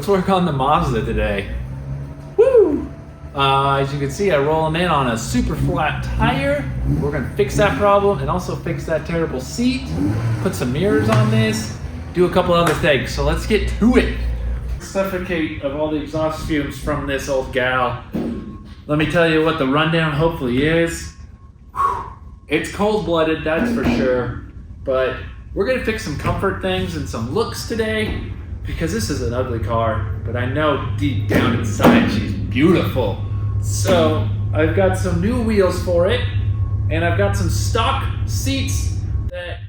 let's work on the Mazda today. Woo! As you can see, I'm rolling in on a super flat tire. We're gonna fix that problem and also fix that terrible seat, put some mirrors on this, do a couple other things. So let's get to it. Suffocate of all the exhaust fumes from this old gal. Let me tell you what the rundown hopefully is. It's cold-blooded, that's for sure, but we're gonna fix some comfort things and some looks today because this is an ugly car, but I know deep down inside she's beautiful. So I've got some new wheels for it, and I've got some stock seats that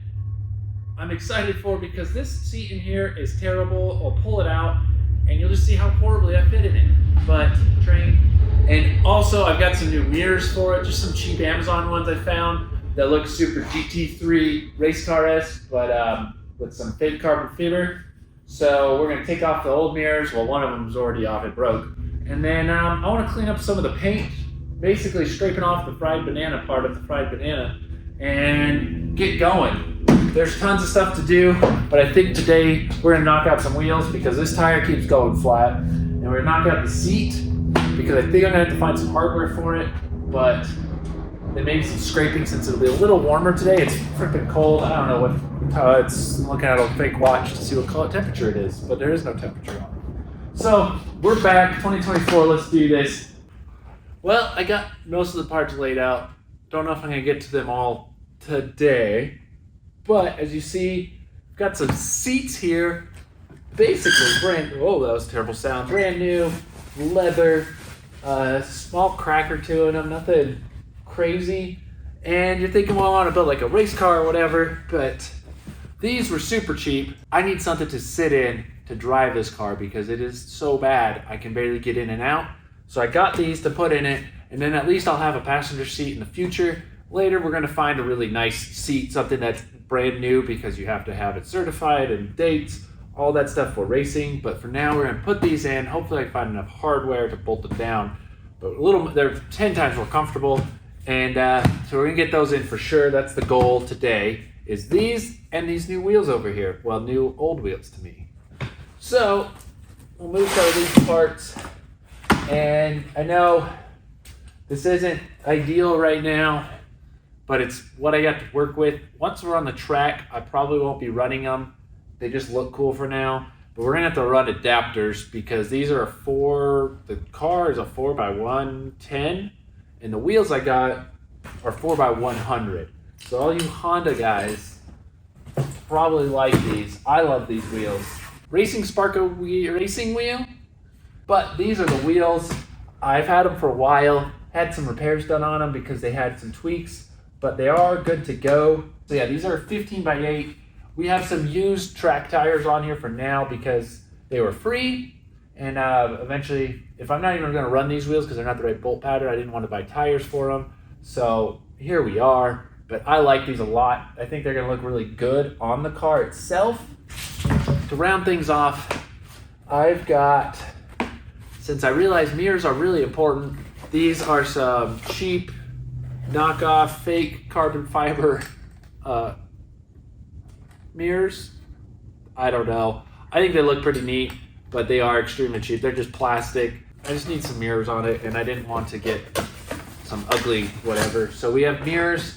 I'm excited for because this seat in here is terrible. I'll pull it out and you'll just see how horribly I fit in it. But train. And also I've got some new mirrors for it, just some cheap Amazon ones I found that look super GT3 race car-esque, but with some fake carbon fiber. So we're gonna take off the old mirrors. Well, one of them is already off, it broke. And then I wanna clean up some of the paint, basically scraping off the fried banana part of the fried banana and get going. There's tons of stuff to do, but I think today we're gonna knock out some wheels because this tire keeps going flat. And we're gonna knock out the seat because I think I'm gonna have to find some hardware for it, but then maybe some scraping since it'll be a little warmer today. It's freaking cold. I don't know what, it's I'm looking at a fake watch to see what temperature it is, but there is no temperature on it. So we're back, 2024, let's do this. Well, I got most of the parts laid out. Don't know if I'm gonna get to them all today, but as you see, I've got some seats here, basically brand new. Oh, that was a terrible sound. Brand new, leather, small crack or two in them, nothing crazy. And you're thinking, well, I want to build like a race car or whatever, but these were super cheap. I need something to sit in to drive this car because it is so bad I can barely get in and out. So I got these to put in it, and then at least I'll have a passenger seat in the future. Later we're going to find a really nice seat, something that's brand new because you have to have it certified and dates, all that stuff for racing. But for now we're going to put these in. Hopefully I can find enough hardware to bolt them down, but they're 10 times more comfortable. And so we're gonna get those in for sure. That's the goal today, is these and these new wheels over here. Well, new old wheels to me. So we'll move some of these parts. And I know this isn't ideal right now, but it's what I got to work with. Once we're on the track, I probably won't be running them. They just look cool for now. But we're gonna have to run adapters because these are the car is a 4x110. And the wheels I got are 4x100. So all you Honda guys probably like these. I love these wheels. Racing Sparko racing wheel, but these are the wheels. I've had them for a while. Had some repairs done on them because they had some tweaks, but they are good to go. So yeah, these are 15x8. We have some used track tires on here for now because they were free. And eventually, if I'm not even going to run these wheels because they're not the right bolt pattern, I didn't want to buy tires for them. So here we are. But I like these a lot. I think they're going to look really good on the car itself. To round things off, I've got, since I realized mirrors are really important, these are some cheap, knockoff, fake carbon fiber mirrors. I don't know. I think they look pretty neat, but they are extremely cheap. They're just plastic. I just need some mirrors on it, and I didn't want to get some ugly whatever. So we have mirrors.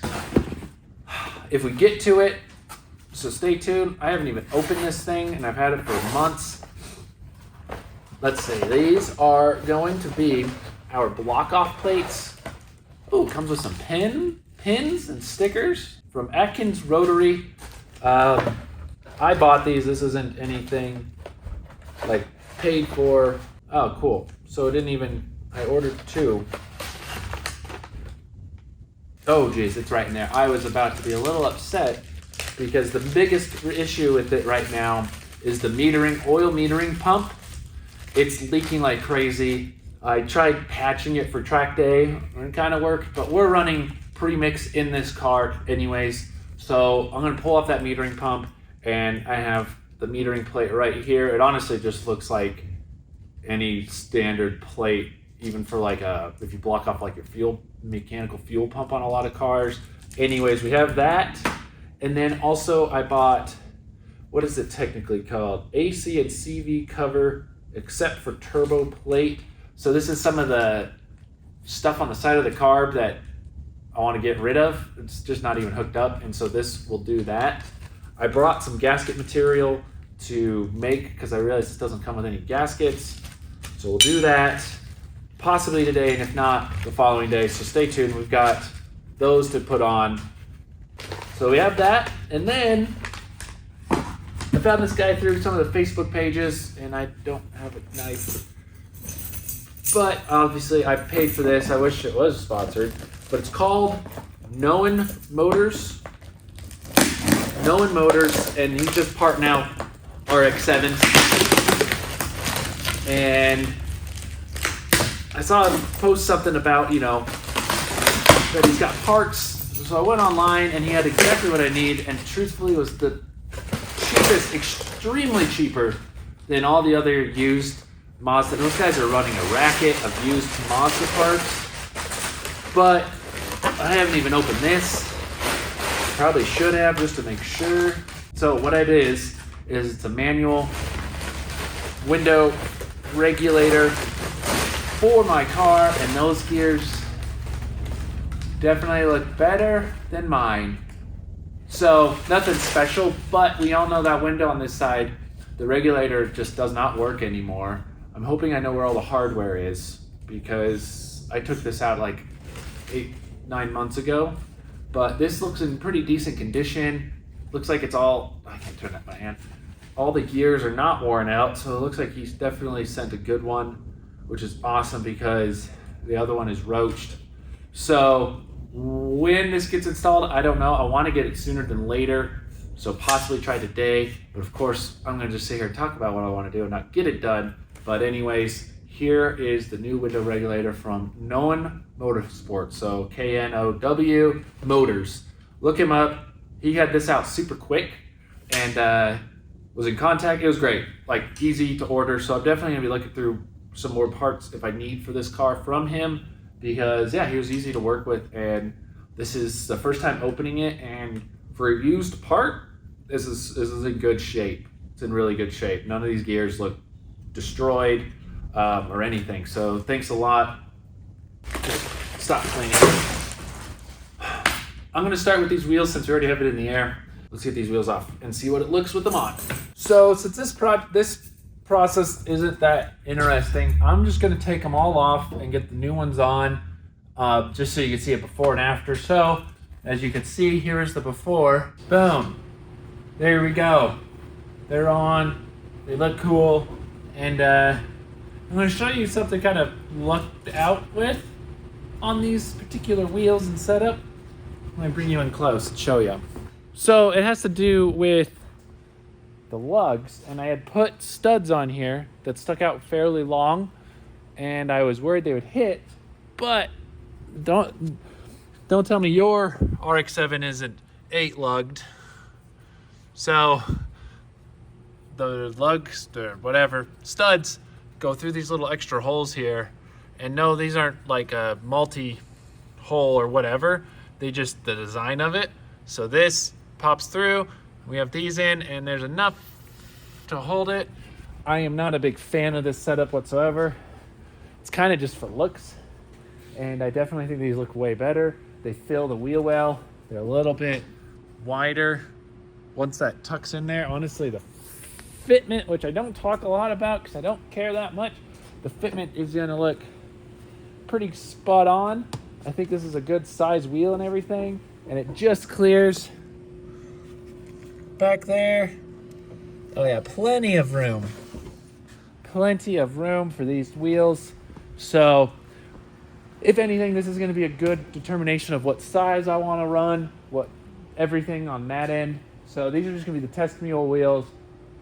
If we get to it, so stay tuned. I haven't even opened this thing, and I've had it for months. Let's see. These are going to be our block-off plates. Oh, it comes with some pins and stickers from Atkins Rotary. I bought these. This isn't anything like paid for. Oh, cool. So it didn't even, I ordered 2. Oh geez, it's right in there. I was about to be a little upset because the biggest issue with it right now is the oil metering pump. It's leaking like crazy. I tried patching it for track day and it kind of worked, but we're running premix in this car anyways. So I'm gonna pull off that metering pump, and I have the metering plate right here. It honestly just looks like any standard plate, even for like if you block off like your mechanical fuel pump on a lot of cars. Anyways, we have that. And then also I bought, what is it technically called? AC and CV cover except for turbo plate. So this is some of the stuff on the side of the carb that I want to get rid of. It's just not even hooked up, and so this will do that. I brought some gasket material to make, because I realized this doesn't come with any gaskets. So we'll do that possibly today, and if not, the following day. So stay tuned. We've got those to put on. So we have that, and then I found this guy through some of the Facebook pages, and I don't have a knife. But obviously I paid for this. I wish it was sponsored, but it's called Known Motors. Known Motors, and he's just parting out Rx7. And I saw him post something about, you know, that he's got parts. So I went online and he had exactly what I need, and truthfully was the cheapest, extremely cheaper than all the other used Mazda. Those guys are running a racket of used Mazda parts. But I haven't even opened this. Probably should have, just to make sure. So what it is it's a manual window regulator for my car, and those gears definitely look better than mine. So nothing special, but we all know that window on this side, the regulator just does not work anymore. I'm hoping I know where all the hardware is, because I took this out like 8-9 months ago. But this looks in pretty decent condition. Looks like it's all, I can't turn that by hand. All the gears are not worn out, so it looks like he's definitely sent a good one, which is awesome because the other one is roached. So when this gets installed, I don't know. I want to get it sooner than later, so possibly try today. But of course, I'm going to just sit here and talk about what I want to do and not get it done. But anyways, here is the new window regulator from Known Motorsports. So Know Motors. Look him up. He had this out super quick and was in contact. It was great, like easy to order. So I'm definitely gonna be looking through some more parts if I need for this car from him, because yeah, he was easy to work with, and this is the first time opening it. And for a used part, this is in good shape. It's in really good shape. None of these gears look destroyed or anything. So thanks a lot. Just stop cleaning. I'm gonna start with these wheels since we already have it in the air. Let's get these wheels off and see what it looks with them on. So since this process isn't that interesting, I'm just gonna take them all off and get the new ones on, just so you can see it before and after. So as you can see, here is the before. Boom. There we go. They're on. They look cool. And I'm gonna show you something kind of lucked out with on these particular wheels and setup. Let me bring you in close and show you. So it has to do with the lugs, and I had put studs on here that stuck out fairly long, and I was worried they would hit, but don't tell me your Rx7 isn't 8 lugged. So the lugs, or whatever, studs go through these little extra holes here, and no, these aren't like a multi-hole or whatever. They just, the design of it. So this pops through, we have these in, and there's enough to hold it. I am not a big fan of this setup whatsoever. It's kind of just for looks, and I definitely think these look way better. They fill the wheel well. They're a little bit wider once that tucks in there. Honestly, the fitment, which I don't talk a lot about because I don't care that much, the fitment is gonna look pretty spot on. I think this is a good size wheel and everything, and it just clears back there. Oh yeah, plenty of room for these wheels. So if anything, this is going to be a good determination of what size I want to run, what everything on that end. So these are just going to be the test mule wheels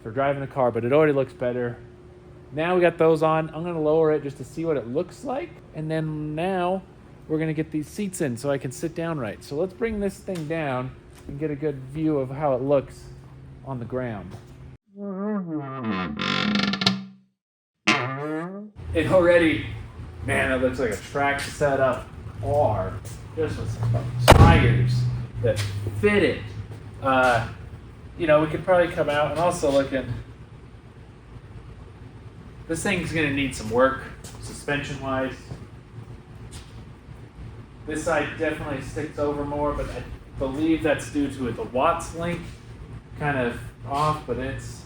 for driving the car, but it already looks better. Now we got those on. I'm going to lower it just to see what it looks like, and then now we're going to get these seats in so I can sit down right. So let's bring this thing down and get a good view of how it looks on the ground. It already, man, it looks like a track setup car, just with some tires that fit it. You know, we could probably come out and also look at This thing's gonna need some work, suspension-wise. This side definitely sticks over more, but I believe that's due to the Watts link kind of off, but it's...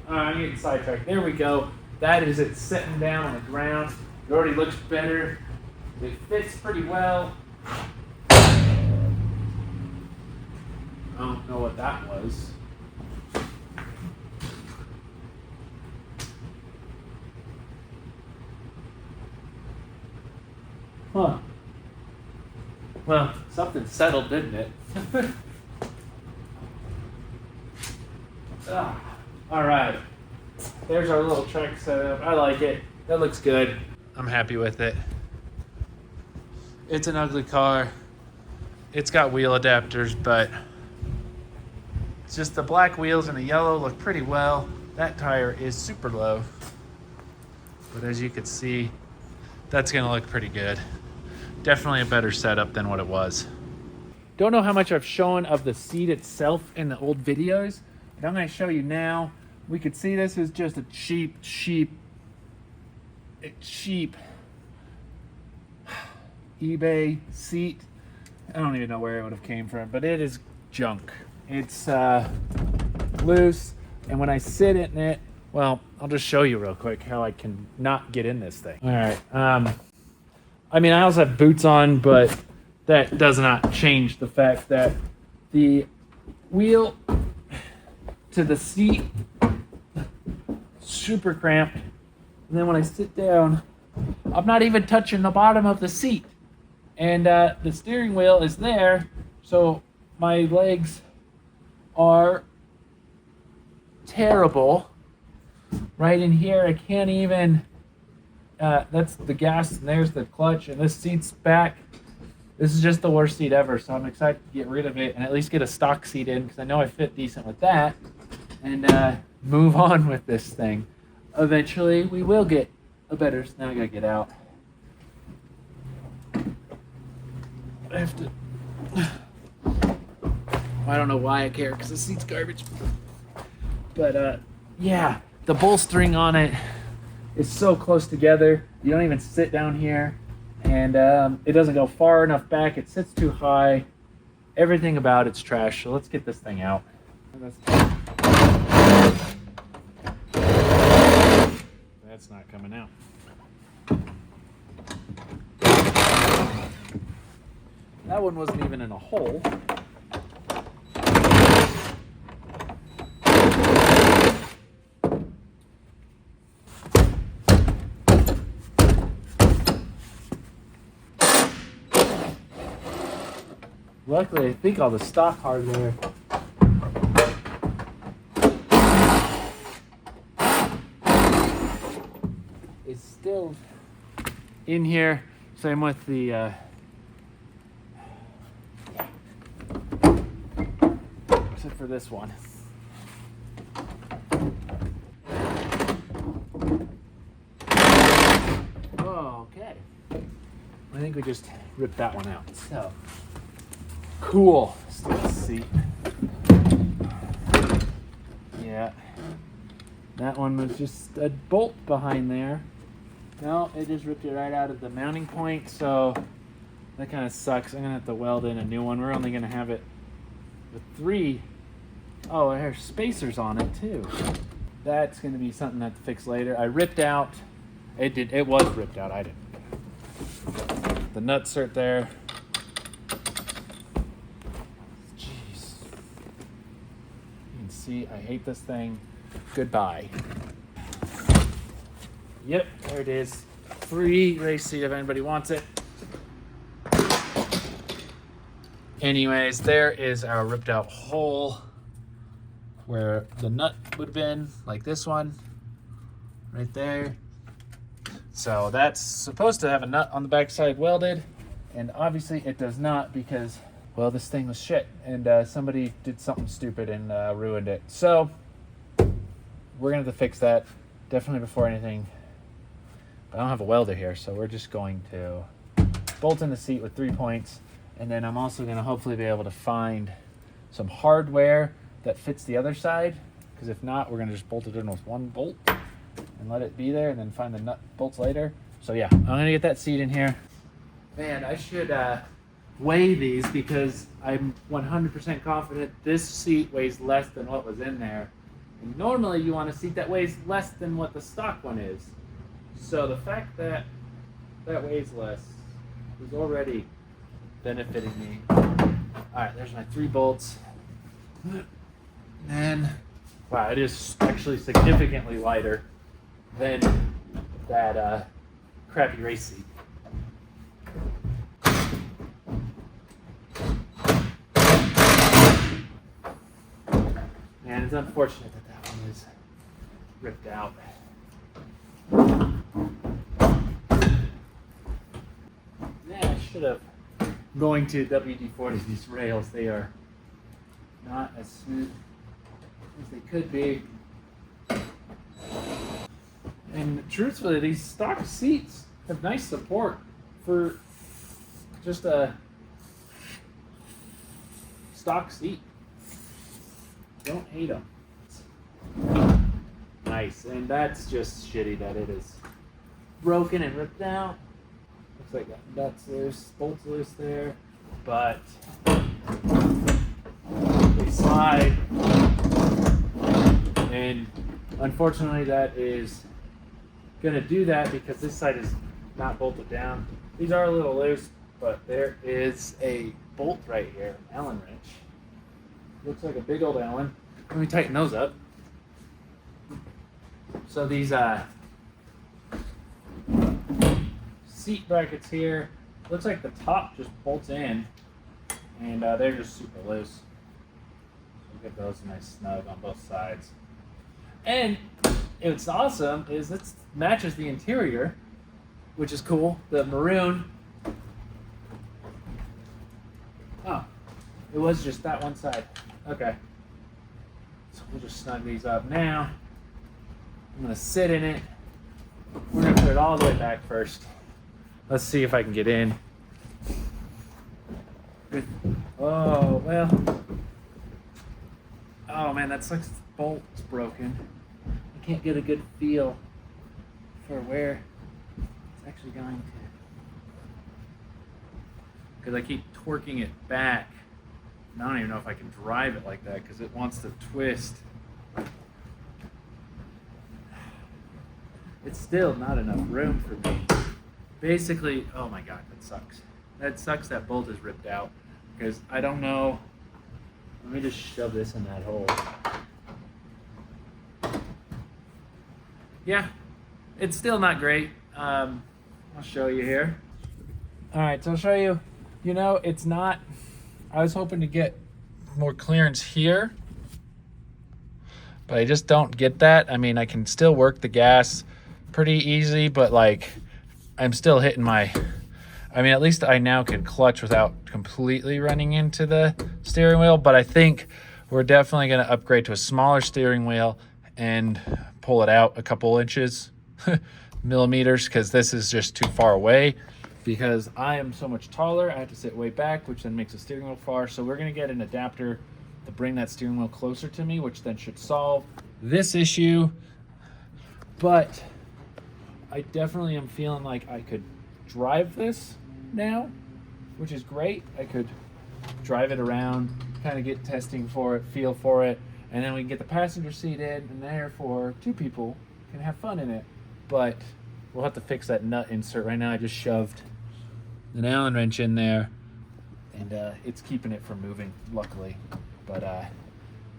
I'm getting sidetracked. There we go. That is it sitting down on the ground. It already looks better. It fits pretty well. I don't know what that was. Huh. Well, something settled, didn't it? All right. There's our little track setup. I like it. That looks good. I'm happy with it. It's an ugly car. It's got wheel adapters, but it's just the black wheels and the yellow look pretty well. That tire is super low. But as you can see, that's gonna look pretty good. Definitely a better setup than what it was. Don't know how much I've shown of the seat itself in the old videos, but I'm gonna show you now. We could see this is just a cheap eBay seat. I don't even know where it would have came from, but it is junk. It's loose, and when I sit in it, well, I'll just show you real quick how I can not get in this thing. All right. I mean, I also have boots on, but that does not change the fact that the wheel to the seat, super cramped. And then when I sit down, I'm not even touching the bottom of the seat. And the steering wheel is there, so my legs are terrible. Right in here, I can't even... that's the gas, and there's the clutch, and this seat's back. This is just the worst seat ever, so I'm excited to get rid of it and at least get a stock seat in, because I know I fit decent with that, and move on with this thing. Eventually, we will get a better... Now I gotta get out. I have to... I don't know why I care, because the seat's garbage. But, yeah, the bolstering on it is so close together. You don't even sit down here, and it doesn't go far enough back. It sits too high. Everything about it's trash. So let's get this thing out. That's not coming out. That one wasn't even in a hole. Luckily, I think all the stock hardware is still in here. Same with the except for this one. Okay. I think we just ripped that one out. So cool. Let's see. Yeah. That one was just a bolt behind there. No, it just ripped it right out of the mounting point, so that kind of sucks. I'm going to have to weld in a new one. We're only going to have it with 3. Oh, there's spacers on it too. That's going to be something I have to fix later. I ripped out. It was ripped out. I didn't. The nuts are there. Jeez. You can see I hate this thing. Goodbye. Yep, there it is. Free race seat if anybody wants it. Anyways, there is our ripped out hole where the nut would have been, like this one, right there. So that's supposed to have a nut on the backside welded, and obviously it does not because, well, this thing was shit, and somebody did something stupid and ruined it. So we're gonna have to fix that definitely before anything. But I don't have a welder here, so we're just going to bolt in the seat with 3 points, and then I'm also gonna hopefully be able to find some hardware that fits the other side because if not, we're gonna just bolt it in with one bolt and let it be there and then find the nut bolts later. So yeah, I'm gonna get that seat in here. Man, I should weigh these because I'm 100% confident this seat weighs less than what was in there. And normally you want a seat that weighs less than what the stock one is. So the fact that that weighs less is already benefiting me. Alright, there's my 3 bolts. And wow, it is actually significantly lighter than that crappy race seat. And it's unfortunate that that one is ripped out. Yeah, I should have. Going to WD-40, these rails, they are not as smooth as they could be. And truthfully, these stock seats have nice support for just a stock seat. Don't hate them. Nice, and that's just shitty that it is broken and ripped out. Looks like that nut's loose, bolt's loose there, but they slide. And unfortunately, that is gonna do that because this side is not bolted down. These are a little loose, but there is a bolt right here, an Allen wrench. Looks like a big old Allen. Let me tighten those up. So these seat brackets here, looks like the top just bolts in, and they're just super loose. So get those nice snug on both sides. And what's awesome is it matches the interior, which is cool. The maroon. Oh, it was just that one side. Okay. So we'll just snug these up now. I'm gonna sit in it. We're gonna put it all the way back first. Let's see if I can get in. Oh, well. Oh man, that sucks. The bolt's broken. I can't get a good feel for where it's actually going to. Because I keep torquing it back. And I don't even know if I can drive it like that because it wants to twist. It's still not enough room for me. Basically, oh my god, that sucks. That sucks that bolt is ripped out because I don't know. Let me just shove this in that hole. Yeah, it's still not great. I'll show you here. All right, so I'll show you. You know, it's not, I was hoping to get more clearance here, but I just don't get that. I mean, I can still work the gas pretty easy, but like, I'm still hitting my, I mean, at least I now can clutch without completely running into the steering wheel, but I think we're definitely going to upgrade to a smaller steering wheel and pull it out a couple inches, millimeters, because this is just too far away because I am so much taller. I have to sit way back, which then makes the steering wheel far. So we're going to get an adapter to bring that steering wheel closer to me, which then should solve this issue. But I definitely am feeling like I could drive this now, which is great. I could drive it around, kind of get testing for it, feel for it, and then we can get the passenger seat in, and therefore 2 people can have fun in it. But we'll have to fix that nut insert. Right now I just shoved an Allen wrench in there, and it's keeping it from moving, luckily. But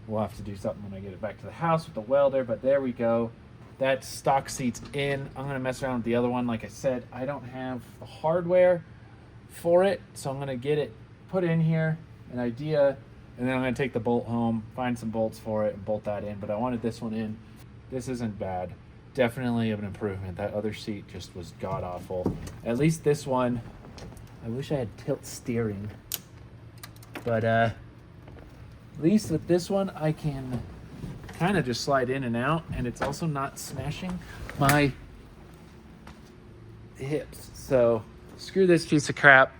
we'll have to do something when I get it back to the house with the welder. But there we go. That stock seat's in. I'm gonna mess around with the other one. Like I said, I don't have the hardware for it, so I'm gonna get it put in here, an idea, and then I'm gonna take the bolt home, find some bolts for it, and bolt that in. But I wanted this one in. This isn't bad. Definitely an improvement. That other seat just was god awful. At least this one, I wish I had tilt steering, but at least with this one I can kind of just slide in and out, and it's also not smashing my hips. So screw this piece of crap.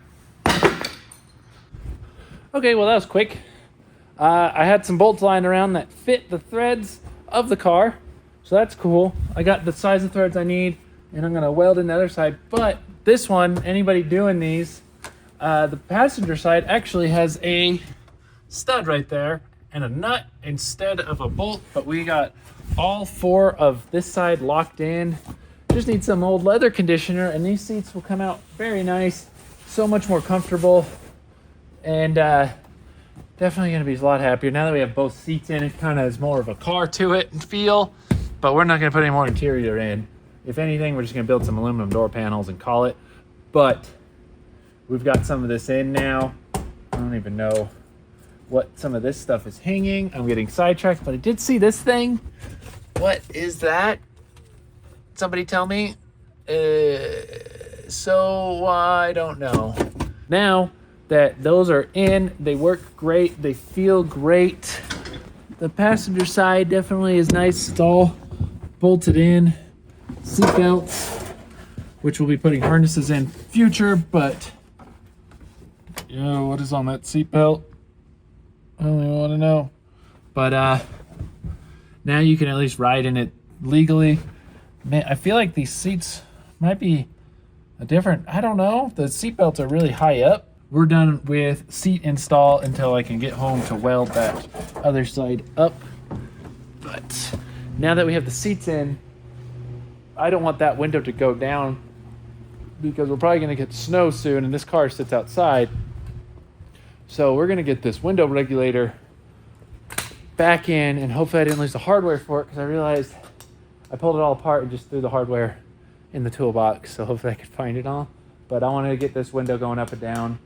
Okay, well that was quick. I had some bolts lying around that fit the threads. of the car. So that's cool. I got the size of threads I need, and I'm gonna weld in the other side. But this one, anybody doing these, the passenger side actually has a stud right there and a nut instead of a bolt, but we got all 4 of this side locked in. Just need some old leather conditioner, and these seats will come out very nice, so much more comfortable, and definitely gonna be a lot happier now that we have both seats in. It kind of has more of a car to it and feel, but we're not gonna put any more interior in. If anything, we're just gonna build some aluminum door panels and call it. But we've got some of this in now. I don't even know what some of this stuff is hanging. I'm getting sidetracked, but I did see this thing. What is that? Somebody tell me. So I don't know. Now that those are in, they work great, they feel great. The passenger side definitely is nice. It's all bolted in. Seat belts, which we'll be putting harnesses in future, but what is on that seat belt? I don't even want to know. But now you can at least ride in it legally. Man, I feel like these seats might be a different, I don't know. The seat belts are really high up. We're done with seat install until I can get home to weld that other side up. But now that we have the seats in, I don't want that window to go down because we're probably gonna get snow soon and this car sits outside. So we're gonna get this window regulator back in, and hopefully I didn't lose the hardware for it, because I realized I pulled it all apart and just threw the hardware in the toolbox. So hopefully I could find it all. But I wanted to get this window going up and down,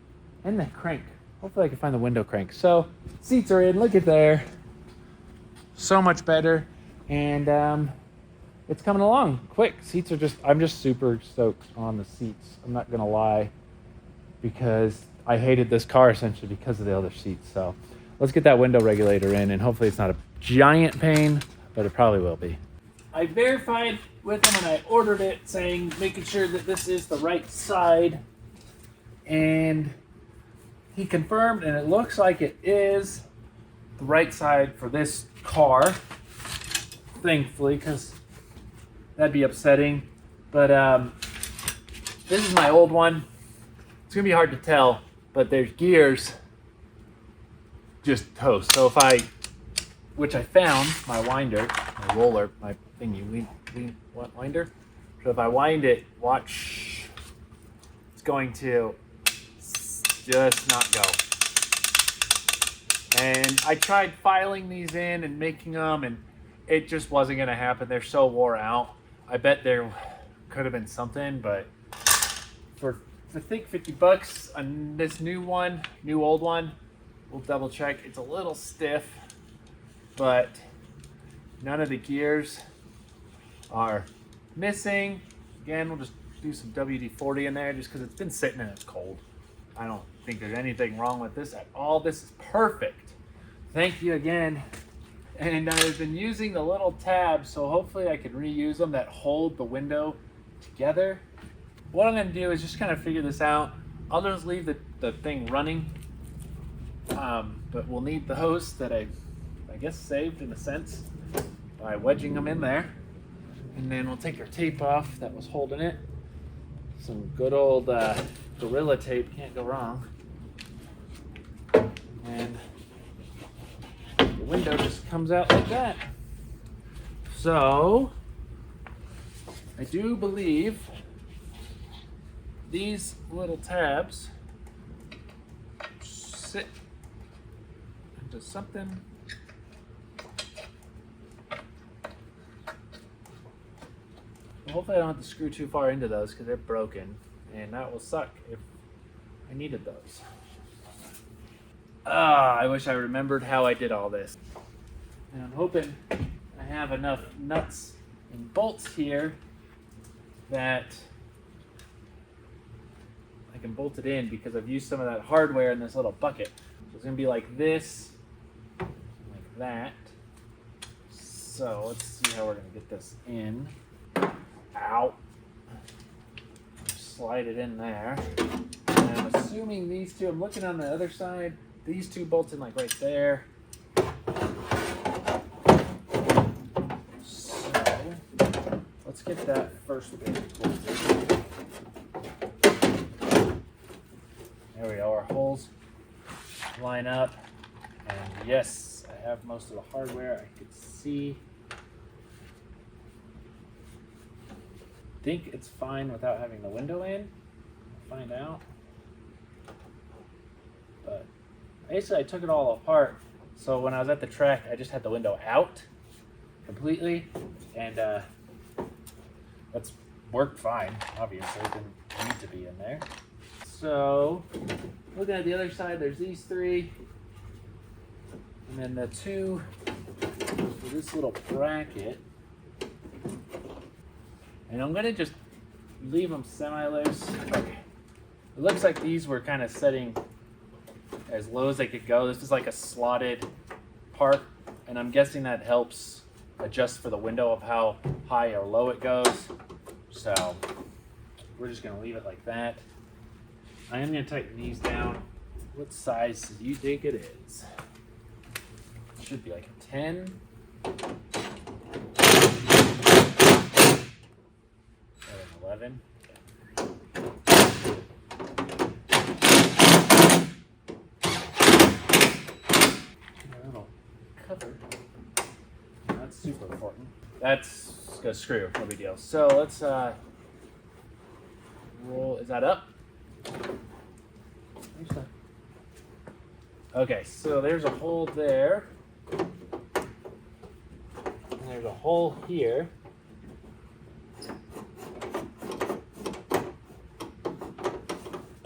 and the crank. Hopefully I can find the window crank. So seats are in, look at there. So much better. And it's coming along quick. Seats are I'm just super stoked on the seats. I'm not gonna lie, because I hated this car essentially because of the other seats. So let's get that window regulator in, and hopefully it's not a giant pain, but it probably will be. I verified with him when I ordered it, saying, making sure that this is the right side, and he confirmed, and it looks like it is the right side for this car, thankfully, because that'd be upsetting. But this is my old one. It's gonna be hard to tell, but there's gears just toast. So if which I found, my winder, my roller, my thingy, what winder? So if I wind it, watch, it's going to just not go. And I tried filing these in and making them, and it just wasn't gonna happen. They're so wore out. I bet there could have been something, but for I think $50 on this new old one, we'll double check. It's a little stiff, but none of the gears are missing. Again, we'll just do some WD-40 in there just because it's been sitting and it's cold. I don't think there's anything wrong with this at all. This is perfect. Thank you again. And I've been using the little tabs, so hopefully I can reuse them that hold the window together. What I'm going to do is just kind of figure this out. I'll just leave the thing running, but we'll need the hose that I guess saved in a sense by wedging them in there. And then we'll take our tape off that was holding it. Some good old Gorilla tape, can't go wrong. And the window just comes out like that. So I do believe these little tabs sit into something. Well, hopefully I don't have to screw too far into those because they're broken, and that will suck if I needed those. I wish I remembered how I did all this. And I'm hoping I have enough nuts and bolts here that I can bolt it in, because I've used some of that hardware in this little bucket. So it's gonna be like this, like that. So let's see how we're gonna get this in. Ow. Slide it in there. And I'm assuming these two, I'm looking on the other side, these two bolts in like right there. get that first bit bolted. There we go, our holes line up. And yes, I have most of the hardware. I could see. I think it's fine without having the window in. We'll find out. But basically I took it all apart. So when I was at the track, I just had the window out completely. And that's worked fine, obviously. It didn't need to be in there. So looking at the other side, there's these three. And then the two for this little bracket. And I'm gonna just leave them semi-loose. Okay. It looks like these were kind of setting as low as they could go. This is like a slotted part, and I'm guessing that helps adjust for the window of how high or low it goes. So we're just gonna leave it like that. I am gonna tighten these down. What size do you think it is? It should be like a 10. 11. A little cover. That's super important. That's a screw, no big deal. So let's roll. Is that up? Okay, so there's a hole there. And there's a hole here.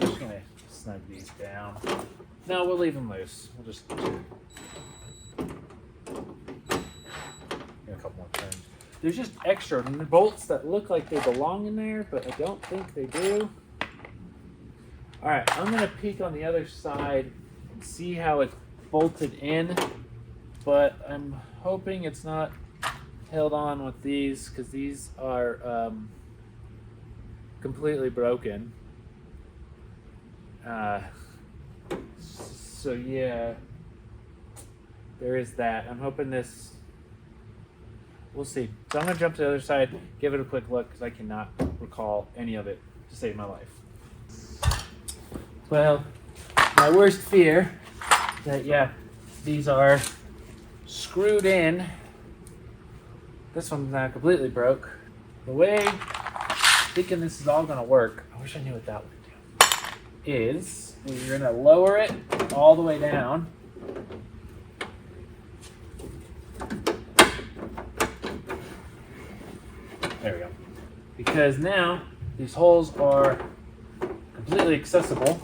I'm just gonna snug these down. No, we'll leave them loose. We'll just give a couple more turns. There's just extra bolts that look like they belong in there, but I don't think they do. All right, I'm gonna peek on the other side and see how it's bolted in, but I'm hoping it's not held on with these because these are completely broken. So yeah, there is that. I'm hoping this, we'll see. So I'm gonna jump to the other side, give it a quick look because I cannot recall any of it to save my life. Well, my worst fear that yeah, these are screwed in. This one's not completely broke. The way thinking this is all gonna work, I wish I knew what that would do, is you're gonna lower it all the way down. There we go. Because now these holes are completely accessible.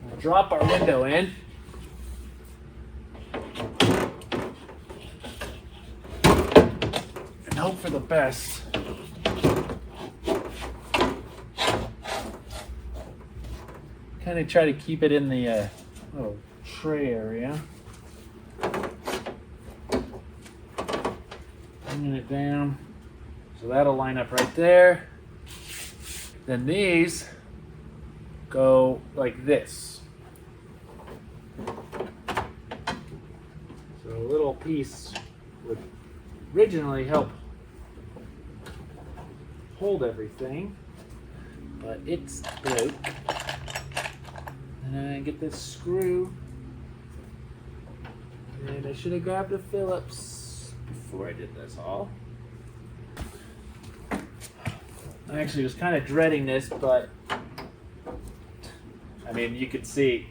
We'll drop our window in. And hope for the best. Kind of try to keep it in the little tray area. Bringing it down. So that'll line up right there. Then these go like this. So a little piece would originally help hold everything, but it's broke. And I get this screw, and I should have grabbed a Phillips before I did this all. I actually was kind of dreading this, but I mean, you could see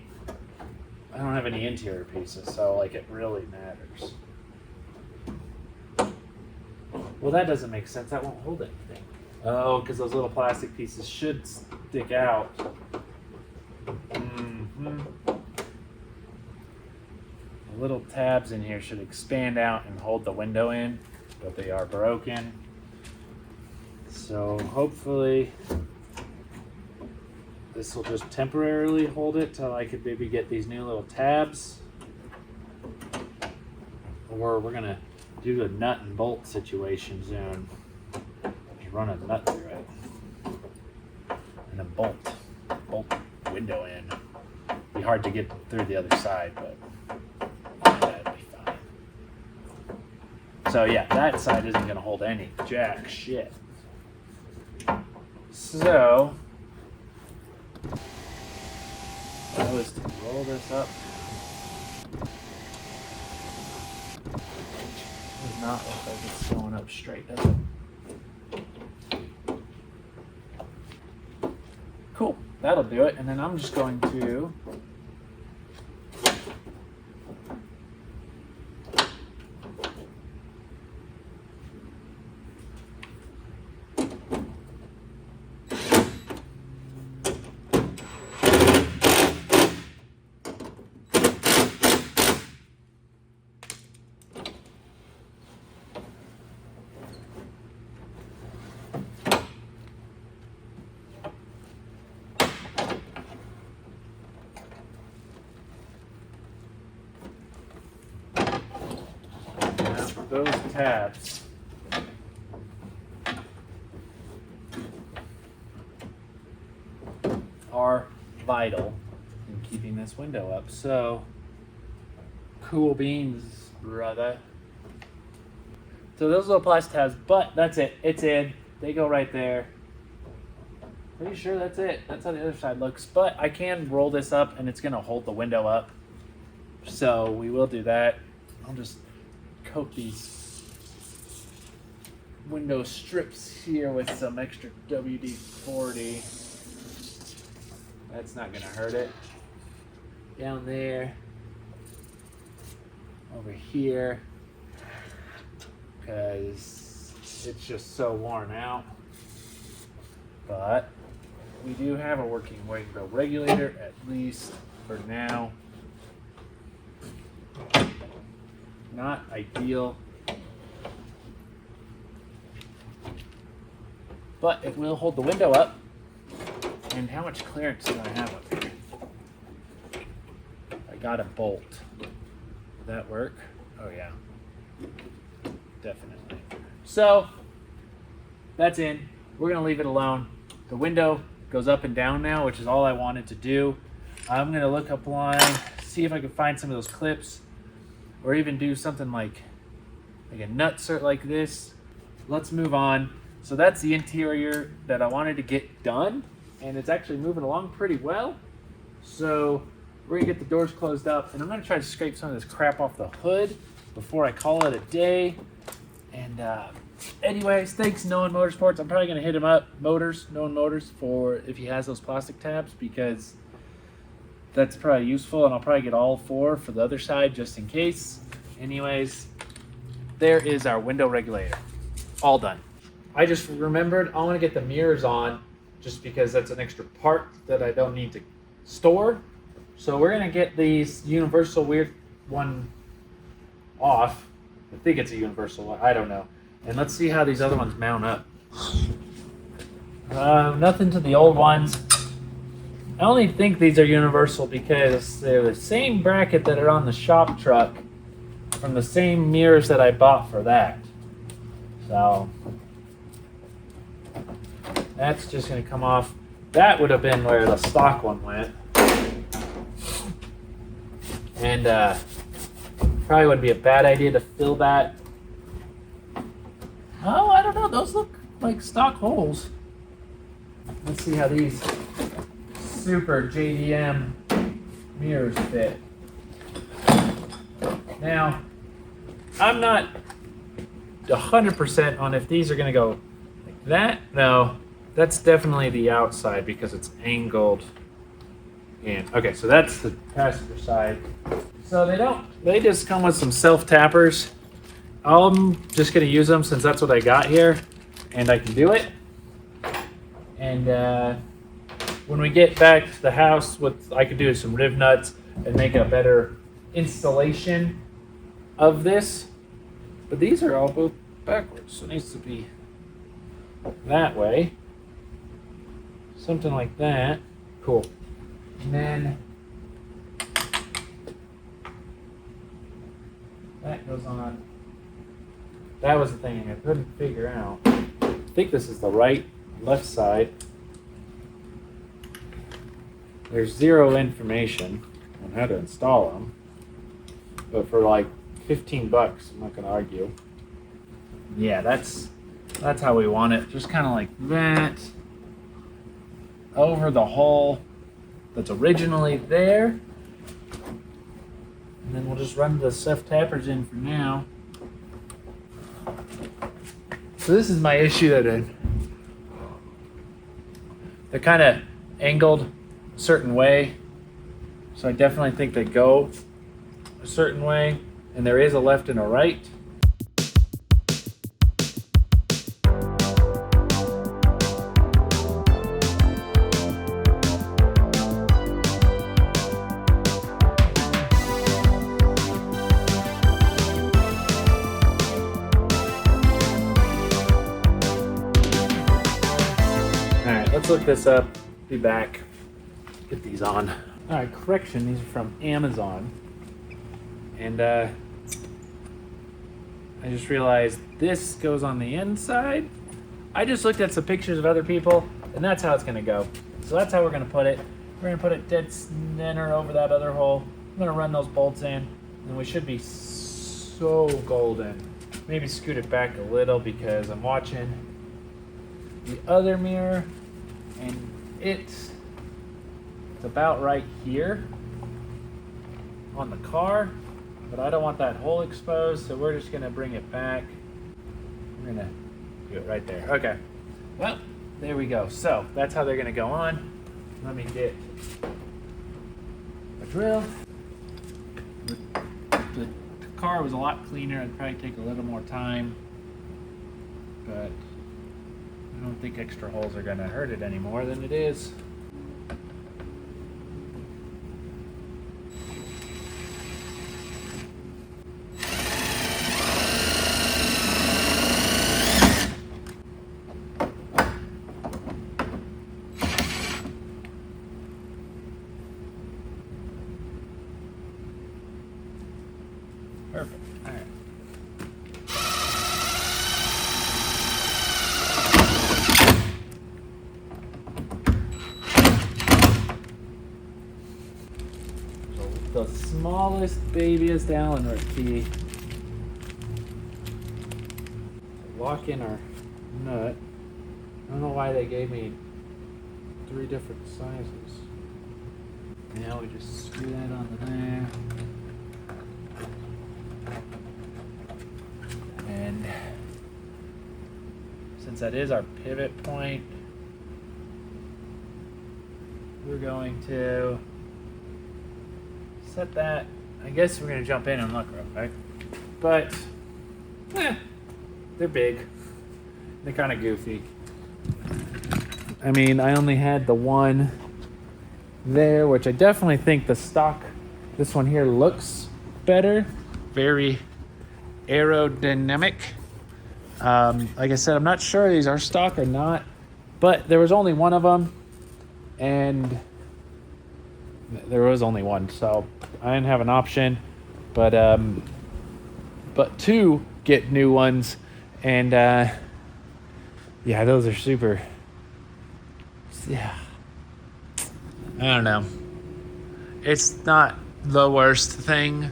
I don't have any interior pieces, so like it really matters. Well, that doesn't make sense. That won't hold anything. Oh, because those little plastic pieces should stick out. The little tabs in here should expand out and hold the window in, but they are broken. So hopefully this will just temporarily hold it till I could maybe get these new little tabs. Or we're gonna do the nut and bolt situation soon. Just run a nut through it. And a bolt window in. Be hard to get through the other side, but that'd be So yeah, that side isn't going to hold any jack shit. So I was to roll this up. Does not look like it's going up straight, does it? Cool, that'll do it. And then I'm just going to those tabs. Are vital in keeping this window up. So, cool beans, brother. So those little plastic tabs, but that's it. It's in. They go right there. Pretty sure that's it. That's how the other side looks. But I can roll this up and it's gonna hold the window up. So we will do that. I'll just coat these window strips here with some extra WD-40. That's not gonna hurt it. Down there, over here, because it's just so worn out. But we do have a working window regulator, at least for now. Not ideal, but it will hold the window up. And how much clearance do I have up here? I got a bolt. Would that work? Oh yeah, definitely. So that's in. We're gonna leave it alone. The window goes up and down now, which is all I wanted to do. I'm gonna look up line, see if I can find some of those clips, or even do something like a nutsert like this. Let's move on. So that's the interior that I wanted to get done, and it's actually moving along pretty well. So we're gonna get the doors closed up, and I'm gonna try to scrape some of this crap off the hood before I call it a day. And anyways, thanks Noah Motorsports. I'm probably gonna hit him up, Noah Motors, for if he has those plastic tabs, because that's probably useful, and I'll probably get all four for the other side just in case. Anyways, there is our window regulator. All done. I just remembered I want to get the mirrors on just because that's an extra part that I don't need to store. So we're going to get these universal weird one off. I think it's a universal one. I don't know. And let's see how these other ones mount up. Nothing to the old ones. I only think these are universal because they're the same bracket that are on the shop truck from the same mirrors that I bought for that. So that's just going to come off. That would have been where the stock one went. And probably wouldn't be a bad idea to fill that. Oh, I don't know. Those look like stock holes. Let's see how these super JDM mirrors fit. Now, I'm not 100% on if these are going to go like that. No, that's definitely the outside because it's angled in. Okay, so that's the passenger side. So they just come with some self-tappers. I'm just going to use them since that's what I got here and I can do it. And when we get back to the house, what I could do is some riv nuts and make a better installation of this. But these are all both backwards, so it needs to be that way. Something like that. Cool. And then that goes on. That was the thing I couldn't figure out. I think this is the left side. There's zero information on how to install them. But for like $15, I'm not going to argue. Yeah, that's how we want it. Just kind of like that over the hole that's originally there. And then we'll just run the self-tappers in for now. So this is my issue that they're kind of angled a certain way. So I definitely think they go a certain way. And there is a left and a right. Let's look this up, be back, get these on. All right, correction, these are from Amazon. And I just realized this goes on the inside. I just looked at some pictures of other people, and that's how it's gonna go. So that's how we're gonna put it. We're gonna put it dead center over that other hole. I'm gonna run those bolts in, and we should be so golden. Maybe scoot it back a little because I'm watching the other mirror. And it's about right here on the car, but I don't want that hole exposed, so we're just gonna bring it back. We're gonna do it right there. Okay, well, there we go. So that's how they're gonna go on. Let me get a drill. The car was a lot cleaner. It'd probably take a little more time, but I don't think extra holes are going to hurt it any more than it is. Perfect. All right. The smallest, babiest Allen key. Lock in our nut. I don't know why they gave me 3 different sizes. Now we just screw that on there. And since that is our pivot point, we're going to set that. I guess we're gonna jump in and look real quick, but they're big. They're kind of goofy. I mean, I only had the one there, which I definitely think the stock, this one here looks better. Very aerodynamic. Like I said, I'm not sure these are stock or not, but there was only one of them, and there was only one, so I didn't have an option, but to get new ones, and yeah, those are super. Yeah, I don't know. It's not the worst thing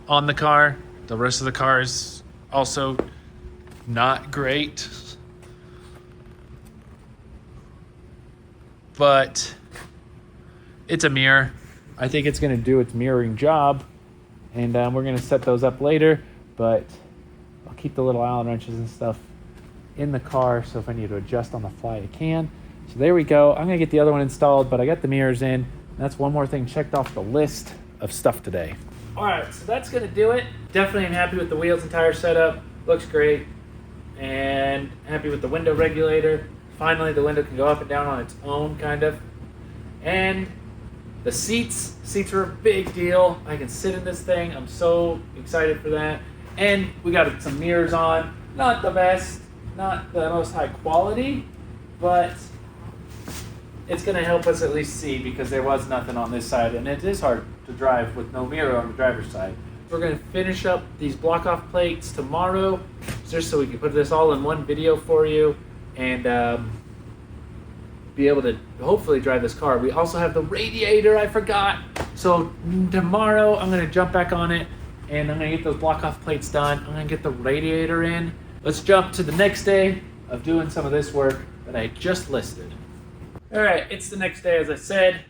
on the car. The rest of the car is also not great, but it's a mirror. I think it's going to do its mirroring job, and we're going to set those up later, but I'll keep the little Allen wrenches and stuff in the car, so if I need to adjust on the fly, I can. So there we go. I'm going to get the other one installed, but I got the mirrors in. That's one more thing checked off the list of stuff today. All right, so that's going to do it. Definitely am happy with the wheels and tire setup. Looks great. And happy with the window regulator. Finally, the window can go up and down on its own, kind of. And the seats are a big deal. I can sit in this thing. I'm so excited for that. And we got some mirrors on. Not the best, not the most high quality, but it's going to help us at least see, because there was nothing on this side, and it is hard to drive with no mirror on the driver's side. We're going to finish up these block-off plates tomorrow, just so we can put this all in one video for you, and be able to hopefully drive this car. We also have the radiator, I forgot. So tomorrow I'm going to jump back on it, and I'm going to get those block-off plates done. I'm going to get the radiator in, let's jump to the next day of doing some of this work that I just listed. All right, it's the next day, as I said,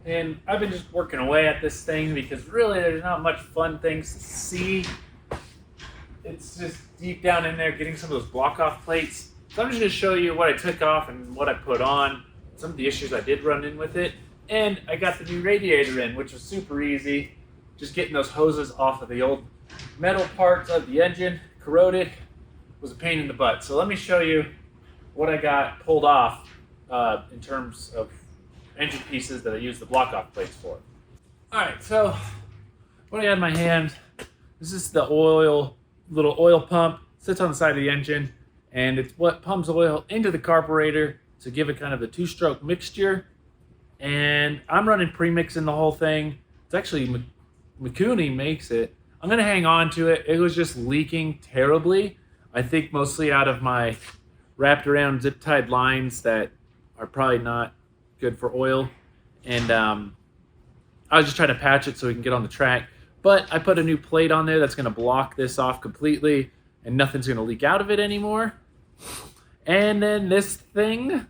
and I've been just working away at this thing because really there's not much fun things to see. It's just deep down in there getting some of those block off plates. So I'm just gonna show you what I took off and what I put on, some of the issues I did run in with it, and I got the new radiator in, which was super easy. Just getting those hoses off of the old metal parts of the engine, corroded, was a pain in the butt. So let me show you what I got pulled off in terms of engine pieces that I used the block off plates for. All right, so what I got in my hand, this is the little oil pump, sits on the side of the engine, and it's what pumps oil into the carburetor to give it kind of the two-stroke mixture. And I'm running premix in the whole thing. It's actually Mikuni makes it. I'm gonna hang on to it. It was just leaking terribly. I think mostly out of my wrapped around zip tied lines that are probably not good for oil. And I was just trying to patch it so we can get on the track. But I put a new plate on there that's gonna block this off completely and nothing's gonna leak out of it anymore. And then this thing,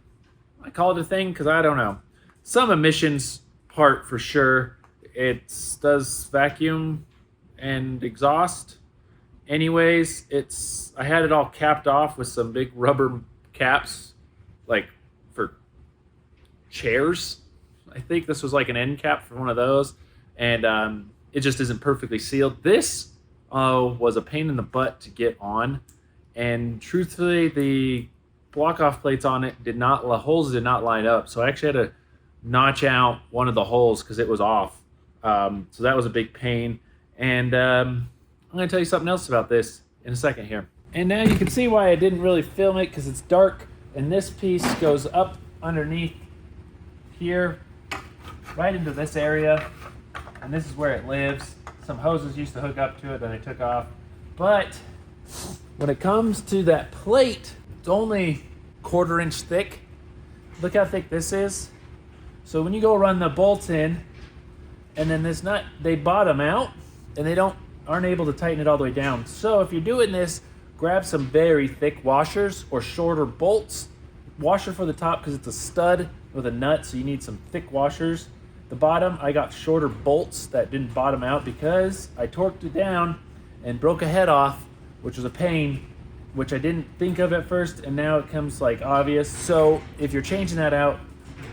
I call it a thing because I don't know. Some emissions part for sure. It does vacuum and exhaust. Anyways, I had it all capped off with some big rubber caps, like for chairs. I think this was like an end cap for one of those, and it just isn't perfectly sealed. This was a pain in the butt to get on, and truthfully, the block off plates on it the holes did not line up, so I actually had to notch out one of the holes because it was off. So that was a big pain, and I'm going to tell you something else about this in a second here. And now you can see why I didn't really film it, because it's dark, and this piece goes up underneath here, right into this area, and this is where it lives. Some hoses used to hook up to it that I took off, but when it comes to that plate, it's only 1/4 inch thick. Look how thick this is. So when you go run the bolts in, and then this nut, they bottom out, and they aren't able to tighten it all the way down. So if you're doing this, grab some very thick washers or shorter bolts. Washer for the top because it's a stud with a nut, so you need some thick washers. The bottom, I got shorter bolts that didn't bottom out because I torqued it down and broke a head off, which was a pain, which I didn't think of at first, and now it comes like obvious. So if you're changing that out,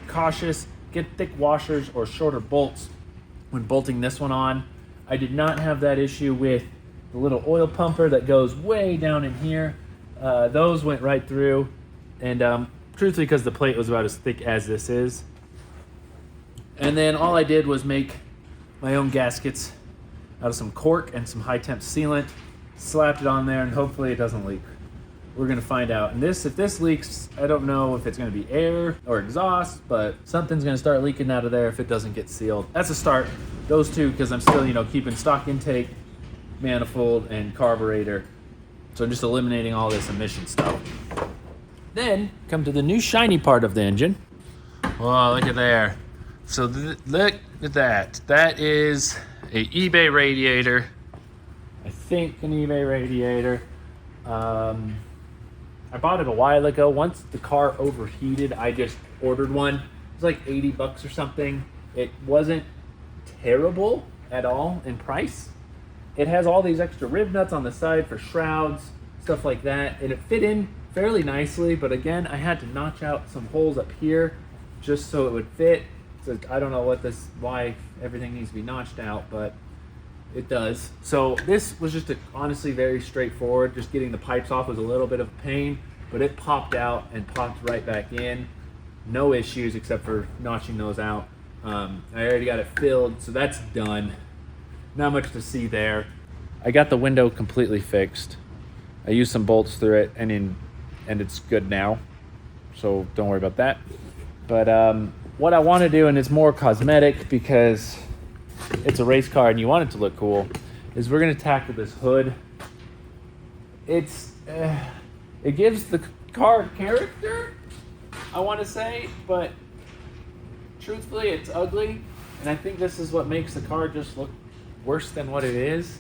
cautious, get thick washers or shorter bolts when bolting this one on. I did not have that issue with the little oil pumper that goes way down in here. Those went right through, and truthfully because the plate was about as thick as this is. And then all I did was make my own gaskets out of some cork and some high temp sealant, slapped it on there, and hopefully it doesn't leak. We're gonna find out. And if this leaks, I don't know if it's gonna be air or exhaust, but something's gonna start leaking out of there if it doesn't get sealed. That's a start. Those two, because I'm still, keeping stock intake, manifold, and carburetor. So I'm just eliminating all this emission stuff. Then come to the new shiny part of the engine. Oh, look at there. So look at that. That is a eBay radiator. I think an eBay radiator. I bought it a while ago. Once the car overheated, I just ordered one. It was like $80 or something. It wasn't terrible at all in price. It has all these extra rib nuts on the side for shrouds, stuff like that, and it fit in fairly nicely, but again, I had to notch out some holes up here just so it would fit. So I don't know why everything needs to be notched out, but it does. So this was just honestly very straightforward. Just getting the pipes off was a little bit of a pain, but it popped out and popped right back in. No issues except for notching those out. I already got it filled, so that's done. Not much to see there. I got the window completely fixed. I used some bolts through it, and it's good now. So don't worry about that. But what I want to do, and it's more cosmetic because it's a race car and you want it to look cool, is we're going to tackle this hood. It gives the car character, I want to say, but truthfully it's ugly, and I think this is what makes the car just look worse than what it is.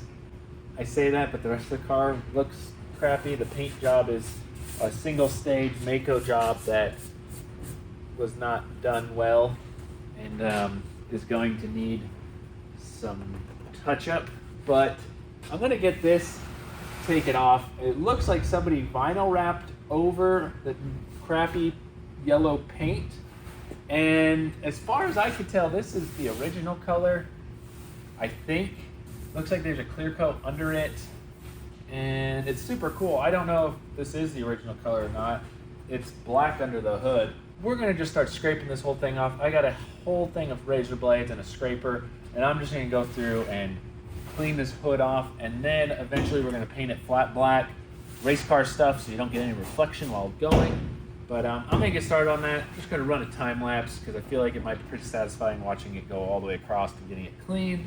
I say that, but the rest of the car looks crappy. The paint job is a single stage Mako job that was not done well and is going to need some touch up. But I'm gonna get this taken off. It looks like somebody vinyl wrapped over the crappy yellow paint. And as far as I could tell, this is the original color, I think. Looks like there's a clear coat under it. And it's super cool. I don't know if this is the original color or not. It's black under the hood. We're gonna just start scraping this whole thing off. I got a whole thing of razor blades and a scraper, and I'm just gonna go through and clean this hood off, and then eventually we're gonna paint it flat black, race car stuff, so you don't get any reflection while going. But I'm gonna get started on that. Just gonna run a time lapse because I feel like it might be pretty satisfying watching it go all the way across and getting it clean.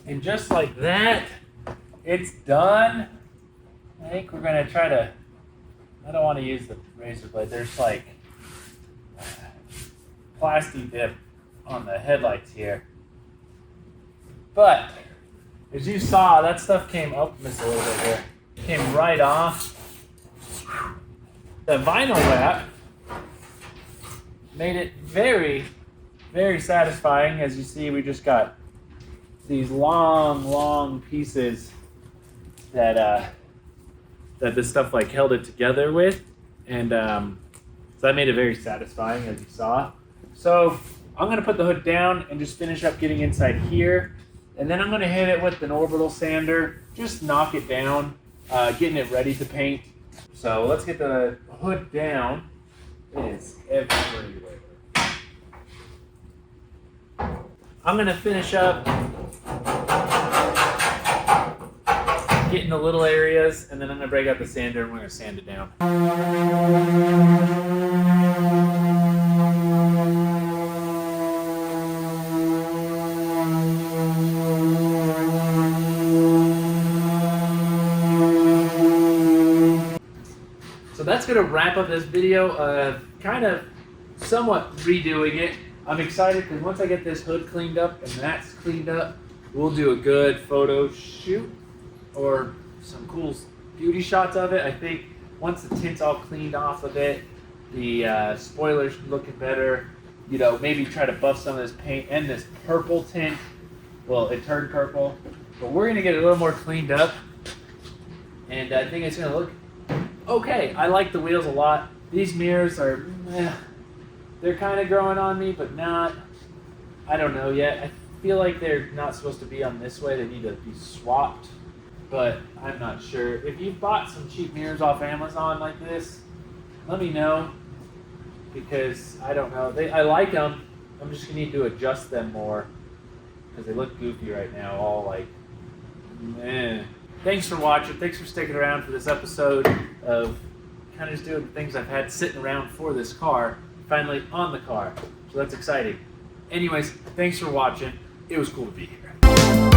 And just like that, it's done. I think we're gonna try to, I don't want to use the razor blade. There's like plastic dip on the headlights here. But as you saw, that stuff came up just a little bit here. Came right off. The vinyl wrap made it very, very satisfying. As you see, we just got these long pieces that that this stuff like held it together with, and so that made it very satisfying, as you saw. So I'm gonna put the hood down and just finish up getting inside here, and then I'm gonna hit it with an orbital sander, just knock it down, getting it ready to paint. So let's get the hood down. It is everywhere. I'm gonna finish up getting the little areas, and then I'm gonna break out the sander and we're gonna sand it down. So that's gonna wrap up this video, kind of somewhat redoing it. I'm excited because once I get this hood cleaned up and that's cleaned up, we'll do a good photo shoot or some cool beauty shots of it. I think once the tint's all cleaned off of it, the spoilers looking better, you know, maybe try to buff some of this paint and this purple tint. Well, it turned purple, but we're gonna get it a little more cleaned up, and I think it's gonna look okay. I like the wheels a lot. These mirrors are, they're kind of growing on me, but not, I don't know yet. I feel like they're not supposed to be on this way. They need to be swapped, but I'm not sure. If you've bought some cheap mirrors off Amazon like this, let me know, because I don't know. I like them. I'm just gonna need to adjust them more because they look goofy right now, all like, meh. Thanks for watching. Thanks for sticking around for this episode of kind of just doing the things I've had sitting around for this car, finally on the car. So that's exciting. Anyways, thanks for watching. It was cool to be here.